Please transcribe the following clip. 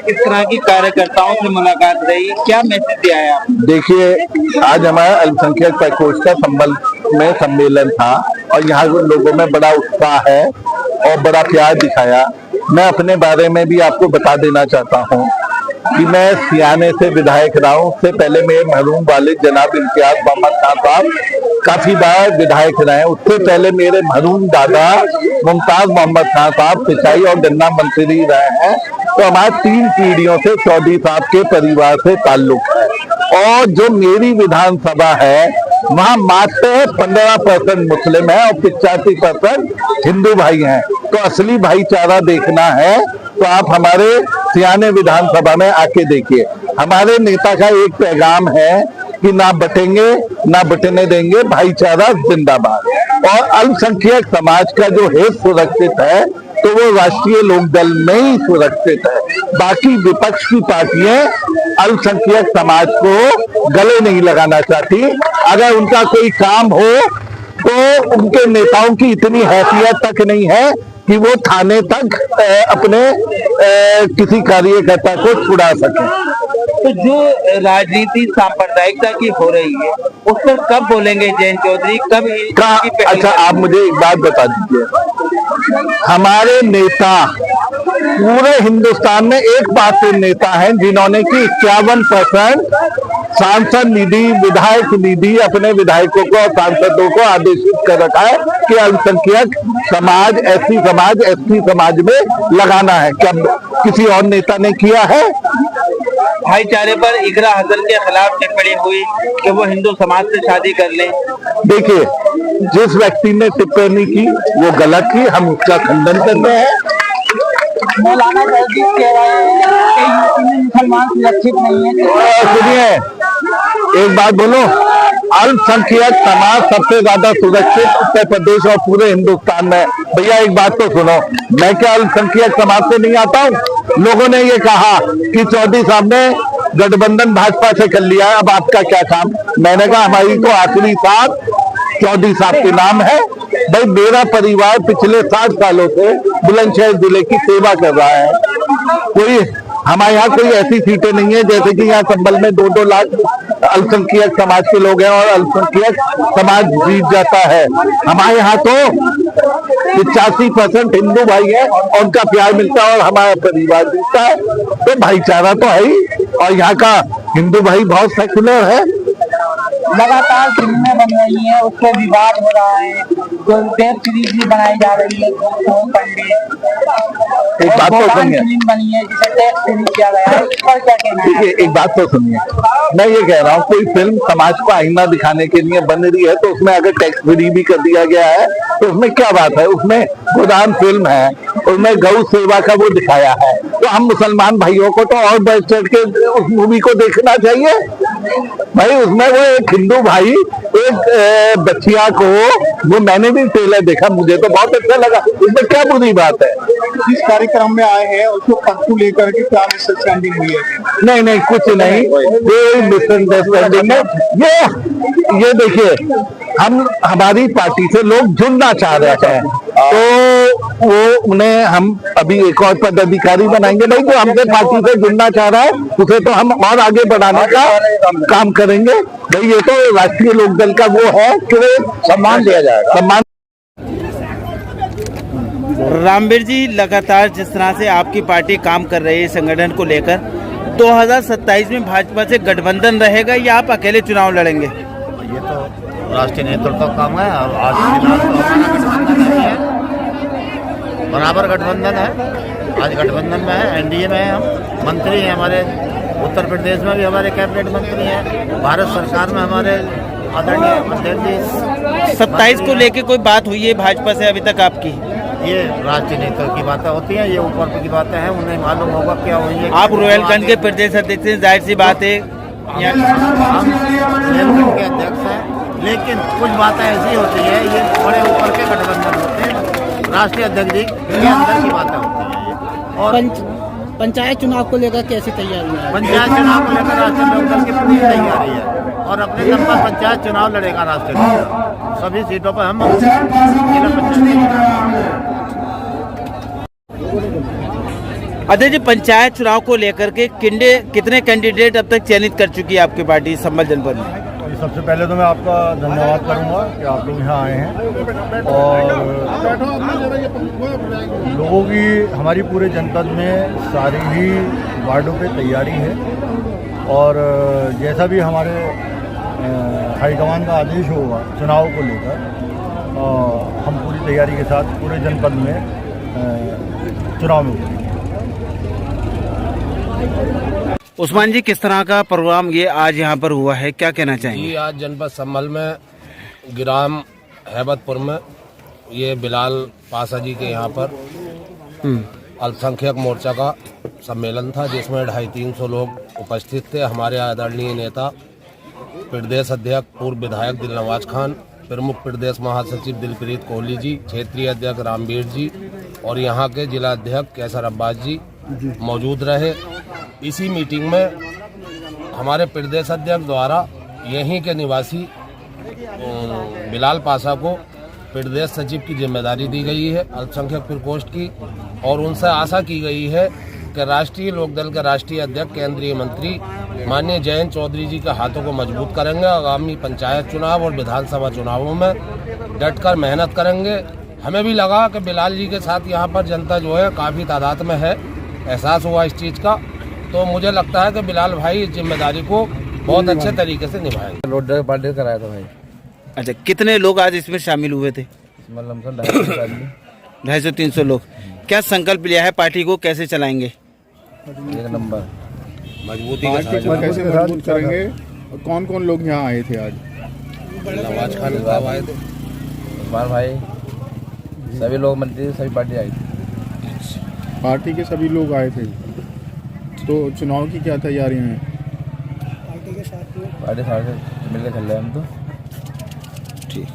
किस तरह की कार्यकर्ताओं से मुलाकात रही, क्या मैसेज दिया है आप? देखिए, आज हमारा अल्पसंख्यक प्रकोष्ठ का संबल में सम्मेलन था और यहाँ लोगों में बड़ा उत्साह है और बड़ा प्यार दिखाया। मैं अपने बारे में भी आपको बता देना चाहता हूँ कि मैं सियाने से विधायक रहा हूँ। उससे पहले मेरे मरहूम वालिद जनाब इम्तियाज मोहम्मद खान साहब काफी बार विधायक रहे। उससे पहले मेरे मरहूम दादा मुमताज मोहम्मद खान साहब सिंचाई और गन्ना मंत्री रहे हैं। तो हमारे 3 पीढ़ियों से चौधरी साहब के परिवार से ताल्लुक है। और जो मेरी विधानसभा है वहाँ मात्र 15% मुस्लिम है और 85% हिंदू भाई हैं। तो असली भाईचारा देखना है तो आप हमारे सियाने विधानसभा में आके देखिए। हमारे नेता का एक पैगाम है कि ना बटेंगे ना बटने देंगे, भाईचारा जिंदाबाद। और अल्पसंख्यक समाज का जो हित सुरक्षित है तो वो राष्ट्रीय लोकदल में ही सुरक्षित है। बाकी विपक्ष की पार्टियां अल्पसंख्यक समाज को गले नहीं लगाना चाहती। अगर उनका कोई काम हो तो उनके नेताओं की इतनी हैसियत तक नहीं है कि वो थाने तक अपने किसी कार्यकर्ता को छुड़ा सके। तो जो राजनीति सांप्रदायिकता की हो रही है उस पर कब बोलेंगे जयंत चौधरी, कब? अच्छा, आप मुझे एक बात बता दीजिए, हमारे नेता पूरे हिंदुस्तान में एक पार्टी नेता हैं जिन्होंने की 51% सांसद निधि, विधायक निधि अपने विधायकों को और सांसदों को आदेशित कर रखा है कि अल्पसंख्यक समाज, एसटी समाज में लगाना है। क्या किसी और नेता ने किया है? भाईचारे पर इकरा हसन के खिलाफ टिप्पणी हुई कि वो हिंदू समाज से शादी कर लें। देखिए, जिस व्यक्ति ने टिप्पणी की वो गलत की, हम उसका खंडन करते हैं। मौलाना दर्जी कह रहे हैं कि यूपी में मुसलमान सुरक्षित नहीं है। सुनिए, एक बात बोलो, अल्पसंख्यक समाज सबसे ज्यादा सुरक्षित उत्तर प्रदेश और पूरे हिंदुस्तान में। भैया एक बात तो सुनो, मैं क्या अल्पसंख्यक समाज से नहीं आता हूँ? लोगों ने ये कहा कि चौधरी साहब ने गठबंधन भाजपा से कर लिया है, अब आपका क्या काम? मैंने कहा हमारी तो आखिरी साथ चौधरी साहब के नाम है। भाई, मेरा परिवार पिछले 60 सालों से बुलंदशहर जिले की सेवा कर रहा है। कोई हमारे यहाँ कोई ऐसी सीटें नहीं है जैसे कि यहाँ संभल में 2-2 लाख अल्पसंख्यक समाज के लोग हैं और अल्पसंख्यक समाज जीत जाता है। हमारे यहाँ तो 85% हिंदू भाई है और उनका प्यार मिलता है और हमारा परिवार जीतता है। तो भाईचारा तो है ही। और यहाँ का हिंदू भाई बहुत सेक्युलर है। लगातार फिल्में बन रही हैं, उस पर विवाद हो रहा है, जो वेब सीरीज भी बनाई जा रही है। एक बात तो सुनिए, फिल्म बनी है जिसे टेक्स्ट सीरीज किया गया है, इस पर क्या कहना है? देखिए एक बात तो सुनिए, मैं ये कह रहा हूँ कोई फिल्म समाज को आईना दिखाने के लिए बन रही है तो उसमें अगर टैक्स फ्री भी कर दिया गया है तो उसमें क्या बात है? उसमें गोदान फिल्म है, उसमें गौ सेवा का वो दिखाया है। तो हम मुसलमान भाइयों को तो और बढ़ चढ़ के उस मूवी को देखना चाहिए। भाई उसमें वो एक हिंदू भाई एक बच्चिया को, वो मैंने भी ट्रेलर देखा, मुझे तो बहुत अच्छा लगा। इसमें क्या बुरी बात है? इस कार्यक्रम में आए हैं उसको पत्तू लेकर के क्या मिसअंडरस्टैंडिंग हुई है? नहीं, कुछ नहीं, कोई मिसअंडरस्टैंडिंग नहीं। ये देखिए, हमारी पार्टी से लोग जुड़ना चाह रहे हैं तो वो उन्हें हम अभी एक और पदाधिकारी बनाएंगे। भाई जो हमसे पार्टी से जुड़ना चाह रहा है उसे तो हम और आगे बढ़ाने का काम करेंगे। भाई ये तो राष्ट्रीय लोकदल का वो है कि सम्मान दिया जाएगा, सम्मान। रामवीर जी, लगातार जिस तरह से आपकी पार्टी काम कर रही है संगठन को लेकर, 2027 में भाजपा से गठबंधन रहेगा या आप अकेले चुनाव लड़ेंगे? ये तो राष्ट्रीय नेतृत्व का काम है। और आज फिलहाल तो हमारा गठबंधन है, बराबर गठबंधन है। आज गठबंधन में है, एनडीए में है। हम मंत्री हैं, हमारे उत्तर प्रदेश में भी हमारे कैबिनेट मंत्री हैं, भारत सरकार में हमारे आदरणीय अध्यक्ष जी। 27 को लेके कोई बात हुई है भाजपा से अभी तक आपकी? ये राष्ट्रीय नेतृत्व की बातें होती हैं, ये ऊपर की बातें हैं, उन्हें मालूम होगा क्या हुई है। आप रोयलखंड के प्रदेश अध्यक्ष हैं, जाहिर सी बात है हम रोयलखंड के अध्यक्ष हैं, लेकिन कुछ बातें ऐसी होती है, ये बड़े ऊपर के गठबंधन होते हैं, राष्ट्रीय अध्यक्ष जी के अंदर की बातें होती हैं ये। और पंचायत चुनाव को लेकर कैसी तैयारी है? पंचायत चुनाव को लेकर राष्ट्रीय लोकदल की पूरी तैयारी है और अपने दम पर पंचायत चुनाव लड़ेगा राष्ट्रीय लोकदल। सभी सीटों पर हम जिला पंचायत अध्यक्ष जी, पंचायत चुनाव को लेकर के कितने कैंडिडेट अब तक चयनित कर चुकी है आपकी पार्टी संभल जनपद में? सबसे पहले तो मैं आपका धन्यवाद करूंगा कि आप लोग यहाँ आए हैं और लोगों की हमारी पूरे जनपद में सारी ही वार्डों पे तैयारी है और जैसा भी हमारे हाईकमान का आदेश होगा चुनाव को लेकर हम पूरी तैयारी के साथ पूरे जनपद में चुनाव में उतरेंगे। उस्मान जी, किस तरह का प्रोग्राम ये आज यहाँ पर हुआ है, क्या कहना चाहेंगे? जी, आज जनपद संभल में ग्राम हैबतपुर में ये बिलाल पासा जी के यहाँ पर अल्पसंख्यक मोर्चा का सम्मेलन था जिसमें 250-300 लोग उपस्थित थे। हमारे आदरणीय नेता प्रदेश अध्यक्ष पूर्व विधायक दिलनवाज खान, प्रमुख प्रदेश महासचिव दिलप्रीत कोहली जी, क्षेत्रीय अध्यक्ष रामवीर जी और यहाँ के जिला अध्यक्ष कैसर अब्बास जी मौजूद रहे। इसी मीटिंग में हमारे प्रदेश अध्यक्ष द्वारा यहीं के निवासी बिलाल पासा को प्रदेश सचिव की जिम्मेदारी दी गई है अल्पसंख्यक प्रकोष्ठ की और उनसे आशा की गई है कि राष्ट्रीय लोकदल के राष्ट्रीय अध्यक्ष केंद्रीय मंत्री माननीय जयंत चौधरी जी के हाथों को मजबूत करेंगे। आगामी पंचायत चुनाव और विधानसभा चुनावों में डटकर मेहनत करेंगे। हमें भी लगा कि बिलाल जी के साथ यहाँ पर जनता जो है काफ़ी तादाद में है, एहसास हुआ इस चीज़ का, तो मुझे लगता है कि बिलाल भाई इस जिम्मेदारी को बहुत अच्छे तरीके से निभाएंगे। रोड पार्टी कराया था भाई। अच्छा, कितने लोग आज इसमें शामिल हुए थे? 250-300 लोग। क्या संकल्प लिया है पार्टी को, कैसे चलाएंगे? एक नंबर मजबूती पार्टी को कैसे मजबूत करेंगे? कौन कौन लोग यहाँ आए थे आज? नवाज खान साहब आए थे, उस्मान भाई, सभी लोग मंत्री, सभी पार्टी आई थी। पार्टी के सभी लोग आए थे। तो चुनाव की क्या तैयारियां हैं? पार्टी साथ मिलकर चल रहे हैं हम तो। ठीक।